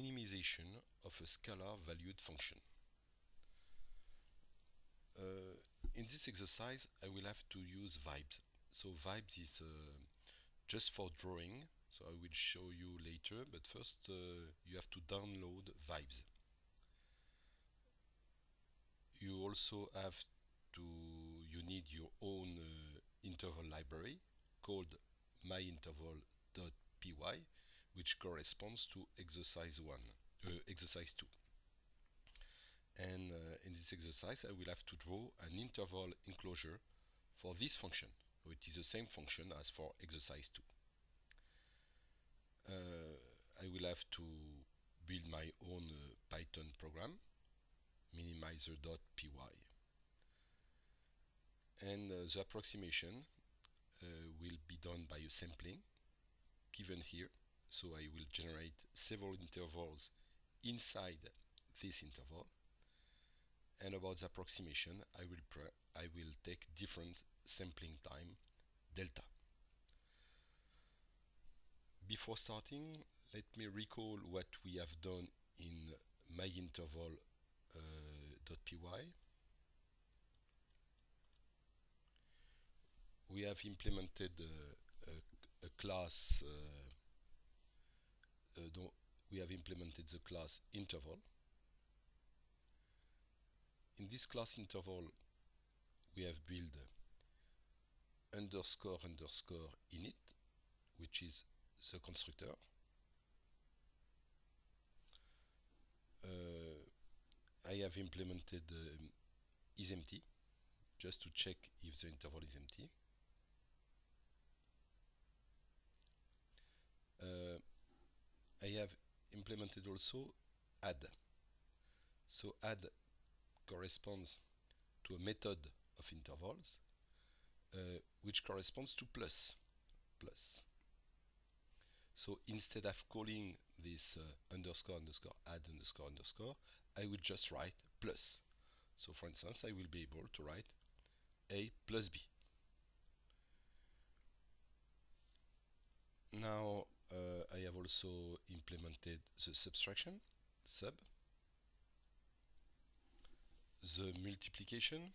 minimization of a scalar valued function. In this exercise, I will have to use vibes. So vibes is just for drawing, so I will show you later, but first you have to download vibes. You also have to, you need your own interval library called myinterval.py, which corresponds to exercise 2. And in this exercise, I will have to draw an interval enclosure for this function. So it is the same function as for exercise 2. I will have to build my own Python program, minimizer.py. And the approximation will be done by a sampling given here. So I will generate several intervals inside this interval. And about the approximation, I will take different sampling time delta. Before starting, let me recall what we have done in myInterval.py. We have implemented a class. We have implemented the class interval. In this class interval, we have built underscore init, which is the constructor. I have implemented isEmpty just to check if the interval is empty. I have implemented also add. So add corresponds to a method of intervals, which corresponds to plus. So instead of calling this underscore add underscore, I will just write plus. So for instance, I will be able to write a plus b. Now I have also implemented the subtraction, sub, the multiplication,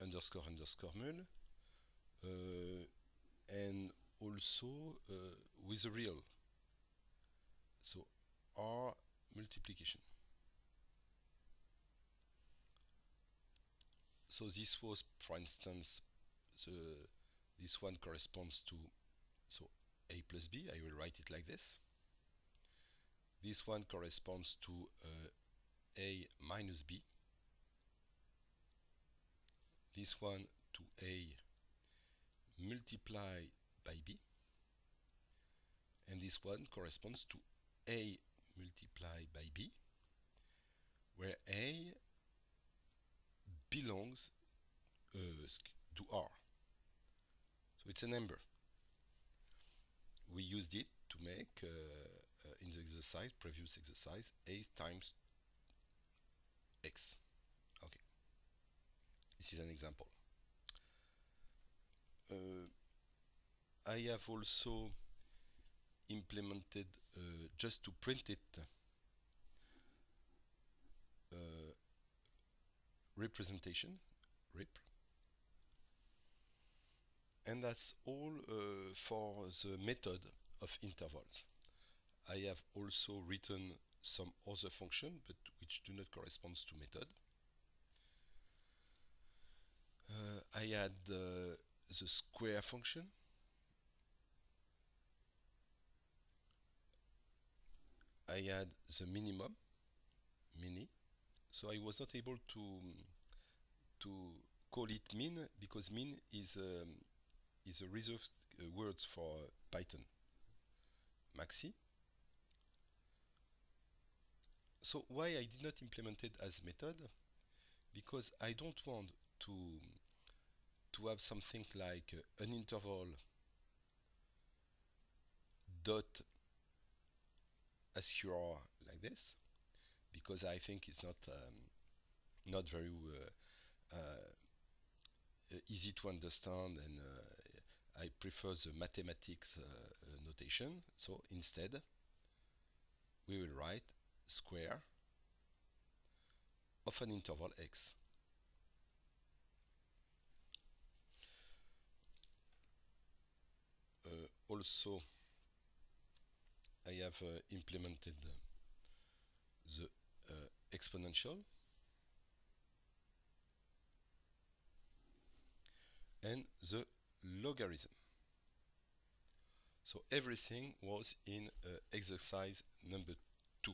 underscore mul, and also with a real, so R multiplication. So this was, for instance, this one corresponds to, so a plus b, I will write it like this. This one corresponds to a minus b. This one to a multiplied by b. And this one corresponds to a multiplied by b, where a belongs to R. So it's a number. We used it to make, in the exercise, previous exercise, a times x. Okay. This is an example. I have also implemented, just to print it, representation, rep. And that's all for the method of intervals. I have also written some other function, but which do not correspond to method. I had the square function. I had the minimum, mini. So I was not able to call it min, because min is a reserved words for Python, maxi. So why I did not implement it as method? Because I don't want to have something like an interval dot sqr like this, because I think it's not very easy to understand, and I prefer the mathematics notation. So instead, we will write square of an interval x. Also, I have implemented the exponential and the logarithm. So everything was in exercise number 2.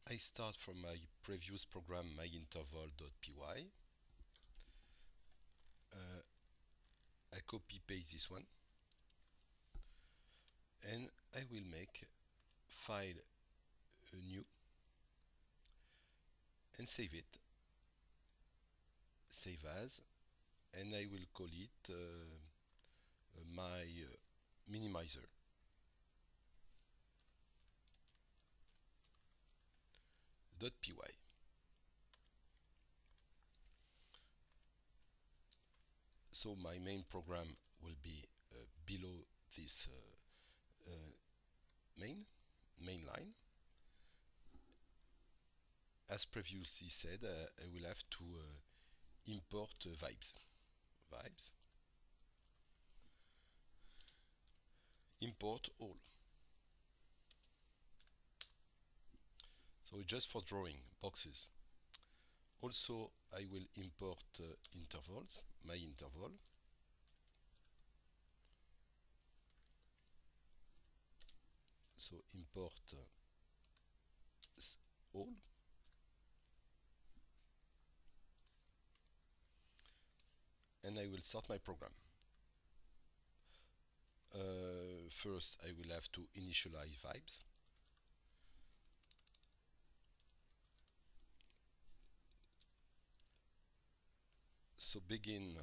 I start from my previous program, myinterval.py. I copy paste this one, and I will make file new and save it, save as, and I will call it my minimizer. .py. So my main program will be below this main line. As previously said, I will have to import vibes. Import all. So just for drawing boxes. Also, I will import intervals, my interval. So import all. And I will start my program. First, I will have to initialize vibes. So begin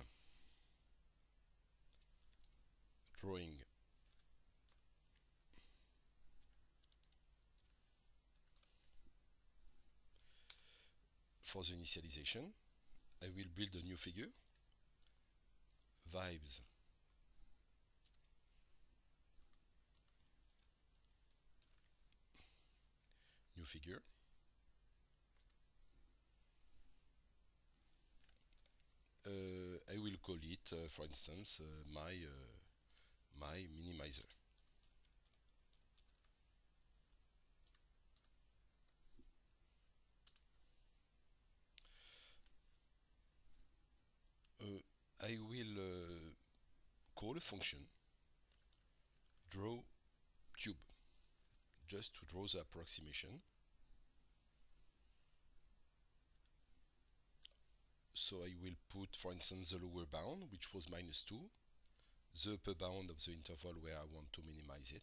drawing for the initialization. I will build a new figure, vibes new figure. I will call it, for instance, my minimizer. I will call a function draw tube, just to draw the approximation. So I will put, for instance, the lower bound, which was -2, the upper bound of the interval where I want to minimize it,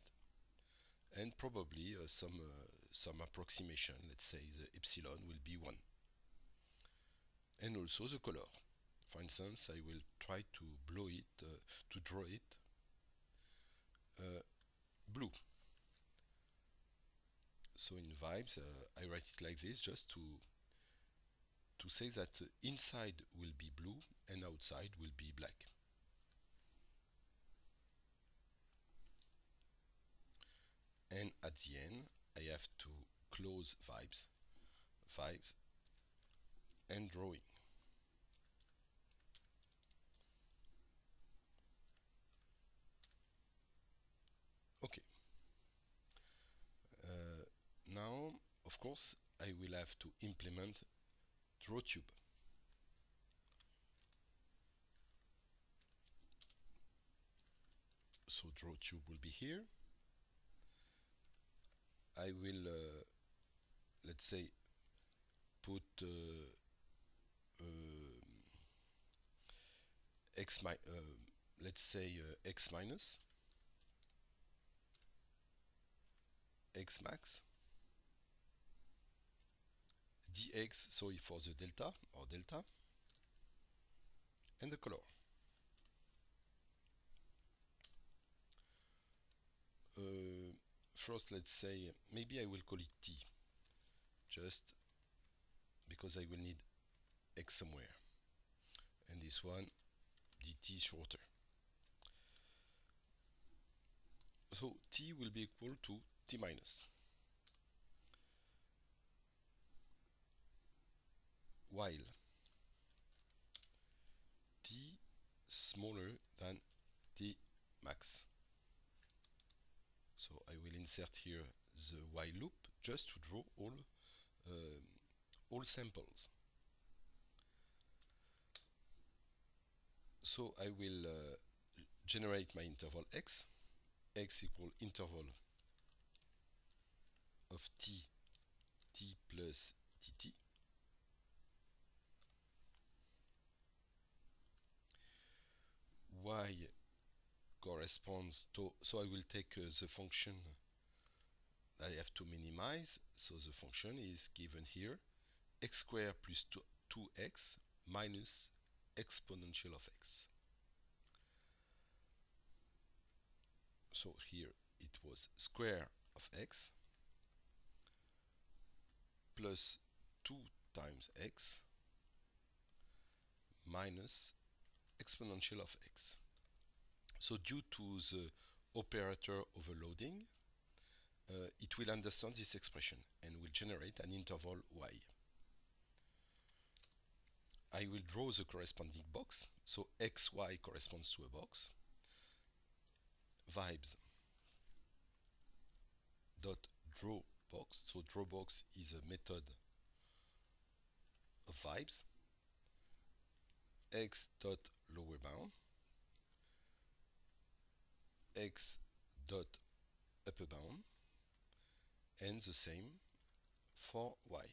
and probably some approximation. Let's say the epsilon will be 1. And also the color. For instance, I will try to draw it blue. So in vibes, I write it like this, just to say that inside will be blue and outside will be black. And at the end, I have to close vibes, and drawing. Okay. Now, of course, I will have to implement drawTube. So drawTube will be here. I will, let's say, put let's say x minus, x max, dx, sorry, for the delta, and the color. First, let's say, maybe I will call it t, just because I will need x somewhere, and this one dt is shorter. So t will be equal to t minus, while t smaller than t max. So I will insert here the while loop just to draw all samples. So I will generate my interval x equal interval of t plus tt. Y corresponds to, so I will take the function I have to minimize. So the function is given here, x squared plus 2x minus exponential of x. So here it was square of x plus 2 times x minus exponential of x. So due to the operator overloading, it will understand this expression and will generate an interval y. I will draw the corresponding box. So xy corresponds to a box. Vibes dot draw box. So draw box is a method of vibes. X dot lower bound, x dot upper bound, and the same for y.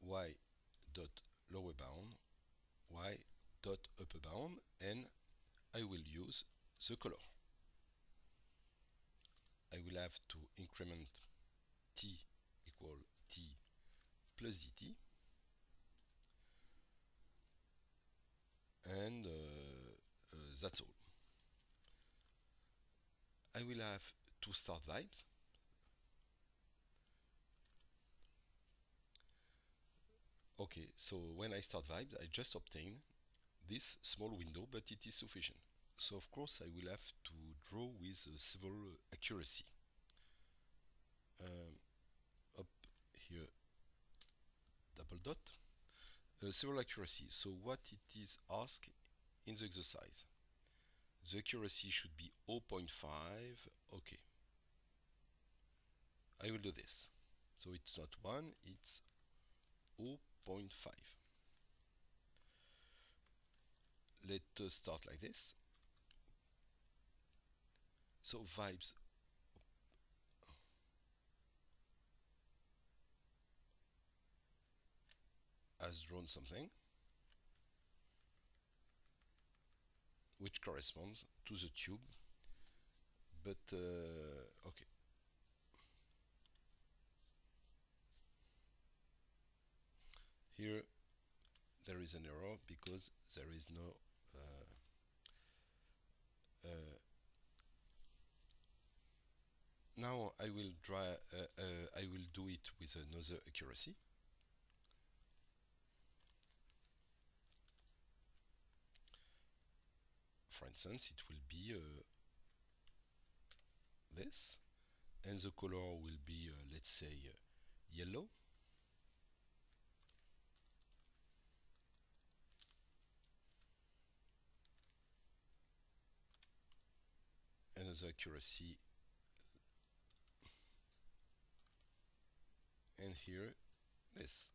Y dot lower bound, y dot upper bound, and I will use the color. I will have to increment t equal t plus dt, and that's all. I will have to start vibes. Okay, so when I start vibes, I just obtain this small window, but it is sufficient. So of course I will have to draw with several accuracy. Up here, double dot, several accuracy. So what it is asked in the exercise. The accuracy should be 0.5. Okay, I will do this. So it's not 1, it's 0.5. Let us start like this. So vibes has drawn something which corresponds to the tube, but okay. Here there is an error because there is no now I will do it with another accuracy. For instance, it will be this, and the color will be let's say yellow. Another accuracy, and here this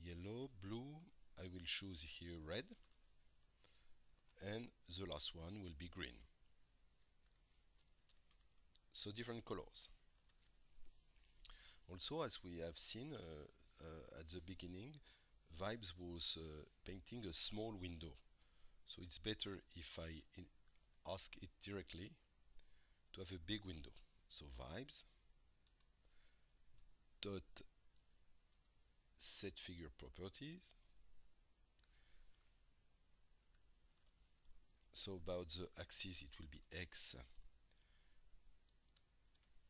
yellow, blue. I will choose here red, and the last one will be green. So different colors. Also, as we have seen at the beginning, Vibes was painting a small window. So it's better if I ask it directly to have a big window. So Vibes dot set figure properties. So about the axis, it will be x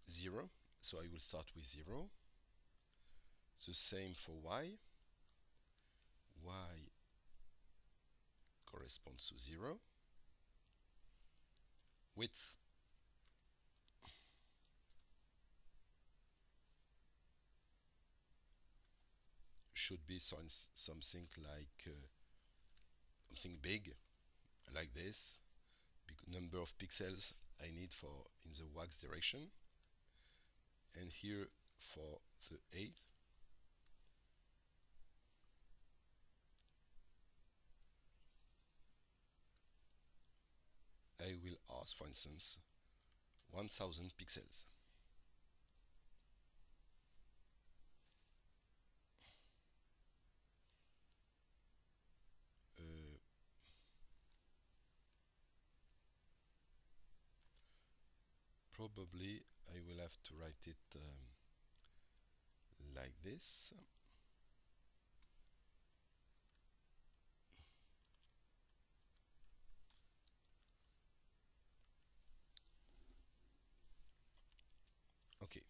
0. So I will start with 0. The same for y. Y corresponds to 0. width should be something like something big, like this. Big number of pixels I need for in the wax direction, and here for the 8, I will ask, for instance, 1000 pixels. Probably I will have to write it like this. Okay.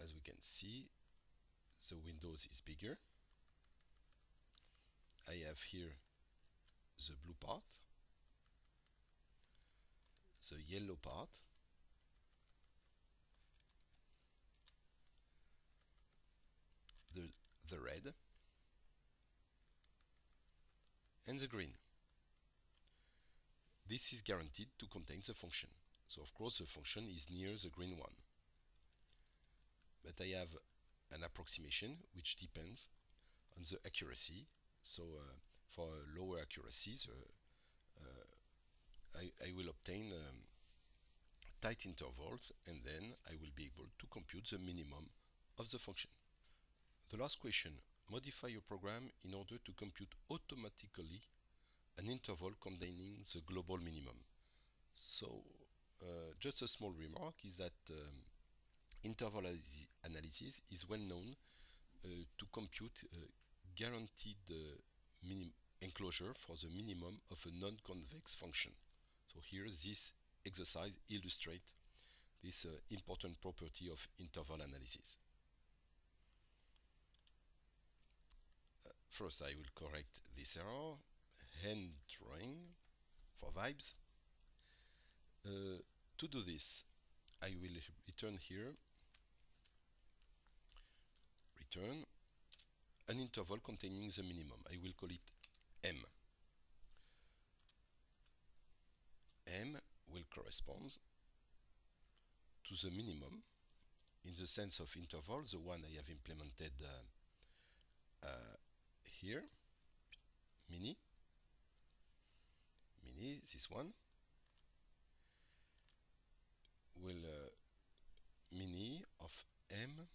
As we can see, the windows is bigger. I have here the blue part, the yellow part, the red, and the green. This is guaranteed to contain the function. So of course the function is near the green one. But I have an approximation which depends on the accuracy. So for lower accuracies, I will obtain tight intervals, and then I will be able to compute the minimum of the function. The last question: modify your program in order to compute automatically an interval containing the global minimum. So just a small remark is that interval analysis is well known to compute guaranteed enclosure for the minimum of a non-convex function. So here this exercise illustrates this important property of interval analysis. First I will correct this error, hand drawing for vibes. To do this, I will return here, return an interval containing the minimum. I will call it M. M will correspond to the minimum in the sense of interval, the one I have implemented here, mini, this one, will mini of M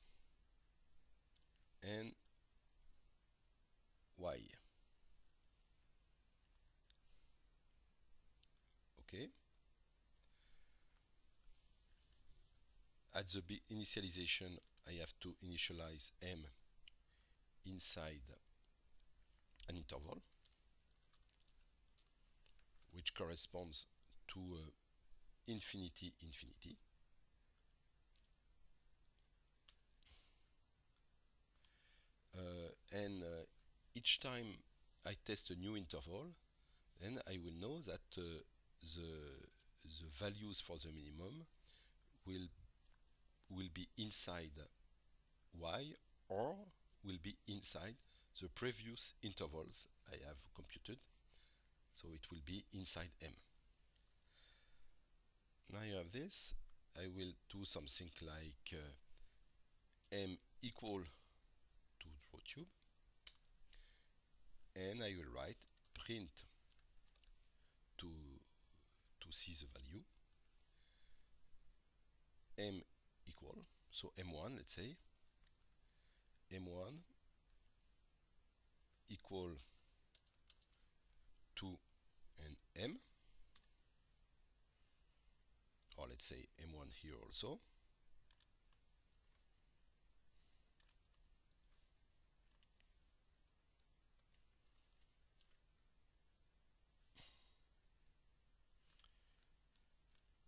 and Y. Okay. At the initialization, I have to initialize M inside an interval, which corresponds to infinity, infinity. And each time I test a new interval, then I will know that the values for the minimum will be inside Y or will be inside the previous intervals I have computed. So it will be inside M. Now you have this. I will do something like M equal to drawTube, and I will write print to see the value M equal, so M1, let's say, M1 equal to an M, or let's say M1 here also.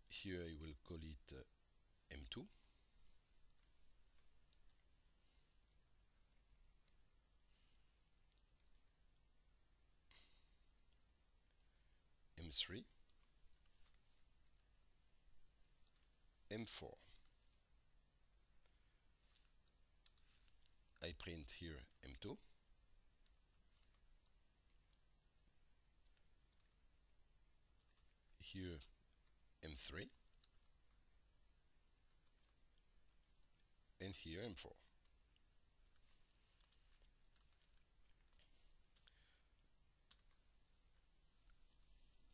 Here I will call it M2. M3, M4. I print here M2, here M3, and here M4.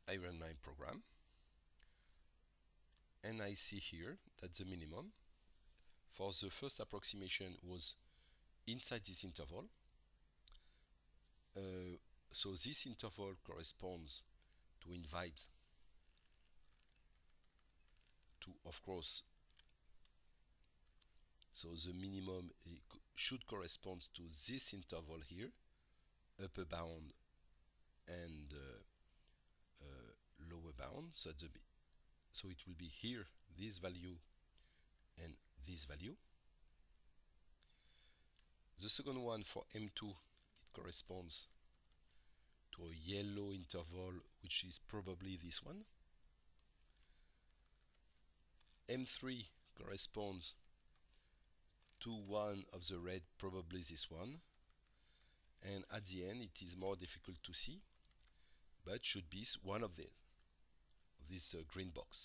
I run my program, and I see here that the minimum for the first approximation was inside this interval. So this interval corresponds to in vibes to, of course, so the minimum should correspond to this interval here, upper bound and lower bound. So it will be here this value and this value. The second one for M2, it corresponds to a yellow interval, which is probably this one. M3 corresponds to one of the red, probably this one. And at the end, it is more difficult to see, but should be one of this green box.